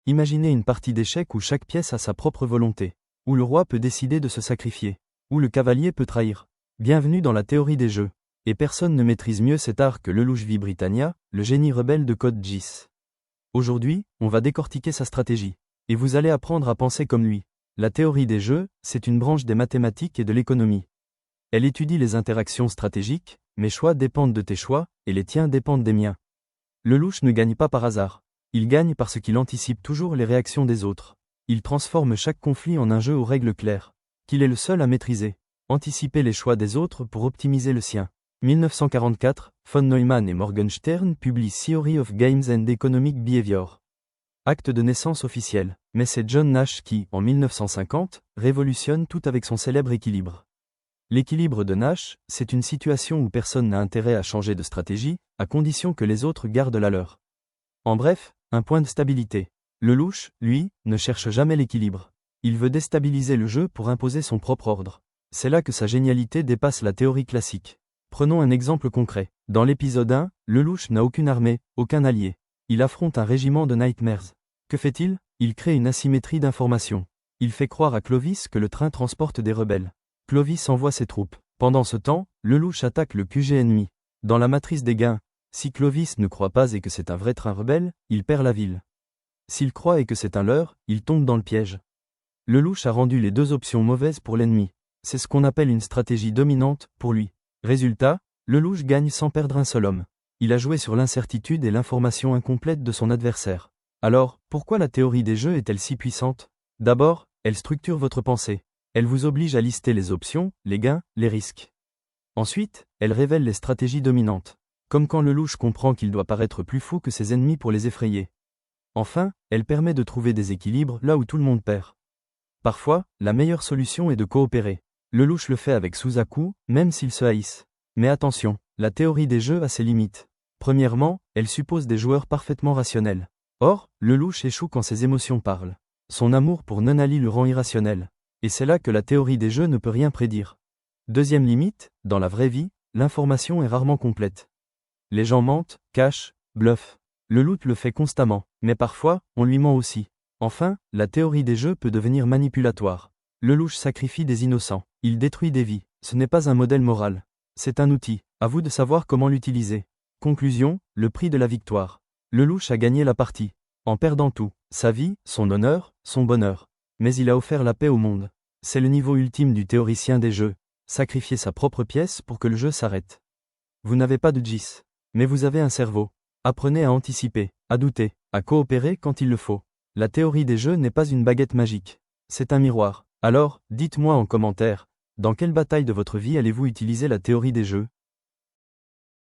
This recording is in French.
Imaginez une partie d'échecs où chaque pièce a sa propre volonté, où le roi peut décider de se sacrifier, où le cavalier peut trahir. Bienvenue dans la théorie des jeux. Et personne ne maîtrise mieux cet art que Lelouch V. Britannia, le génie rebelle de Code Geass. Aujourd'hui, on va décortiquer sa stratégie. Et vous allez apprendre à penser comme lui. La théorie des jeux, c'est une branche des mathématiques et de l'économie. Elle étudie les interactions stratégiques, mes choix dépendent de tes choix, et les tiens dépendent des miens. Lelouch ne gagne pas par hasard. Il gagne parce qu'il anticipe toujours les réactions des autres. Il transforme chaque conflit en un jeu aux règles claires, qu'il est le seul à maîtriser. Anticiper les choix des autres pour optimiser le sien. 1944, von Neumann et Morgenstern publient Theory of Games and Economic Behavior. Acte de naissance officiel, mais c'est John Nash qui, en 1950, révolutionne tout avec son célèbre équilibre. L'équilibre de Nash, c'est une situation où personne n'a intérêt à changer de stratégie, à condition que les autres gardent la leur. En bref, un point de stabilité. Lelouch, lui, ne cherche jamais l'équilibre. Il veut déstabiliser le jeu pour imposer son propre ordre. C'est là que sa génialité dépasse la théorie classique. Prenons un exemple concret. Dans l'épisode 1, Lelouch n'a aucune armée, aucun allié. Il affronte un régiment de Nightmares. Que fait-il? Il crée une asymétrie d'information. Il fait croire à Clovis que le train transporte des rebelles. Clovis envoie ses troupes. Pendant ce temps, Lelouch attaque le QG ennemi. Dans la matrice des gains, si Clovis ne croit pas et que c'est un vrai train rebelle, il perd la ville. S'il croit et que c'est un leurre, il tombe dans le piège. Lelouch a rendu les deux options mauvaises pour l'ennemi. C'est ce qu'on appelle une stratégie dominante, pour lui. Résultat, Lelouch gagne sans perdre un seul homme. Il a joué sur l'incertitude et l'information incomplète de son adversaire. Alors, pourquoi la théorie des jeux est-elle si puissante? D'abord, elle structure votre pensée. Elle vous oblige à lister les options, les gains, les risques. Ensuite, elle révèle les stratégies dominantes. Comme quand Lelouch comprend qu'il doit paraître plus fou que ses ennemis pour les effrayer. Enfin, elle permet de trouver des équilibres là où tout le monde perd. Parfois, la meilleure solution est de coopérer. Lelouch le fait avec Suzaku, même s'ils se haïssent. Mais attention, la théorie des jeux a ses limites. Premièrement, elle suppose des joueurs parfaitement rationnels. Or, Lelouch échoue quand ses émotions parlent. Son amour pour Nonali le rend irrationnel. Et c'est là que la théorie des jeux ne peut rien prédire. Deuxième limite, dans la vraie vie, l'information est rarement complète. Les gens mentent, cachent, bluffent. Lelouch le fait constamment, mais parfois, on lui ment aussi. Enfin, la théorie des jeux peut devenir manipulatoire. Lelouch sacrifie des innocents. Il détruit des vies. Ce n'est pas un modèle moral. C'est un outil. À vous de savoir comment l'utiliser. Conclusion, le prix de la victoire. Lelouch a gagné la partie. En perdant tout. Sa vie, son honneur, son bonheur. Mais il a offert la paix au monde. C'est le niveau ultime du théoricien des jeux. Sacrifier sa propre pièce pour que le jeu s'arrête. Vous n'avez pas de Geass. Mais vous avez un cerveau. Apprenez à anticiper, à douter, à coopérer quand il le faut. La théorie des jeux n'est pas une baguette magique. C'est un miroir. Alors, dites-moi en commentaire, dans quelle bataille de votre vie allez-vous utiliser la théorie des jeux?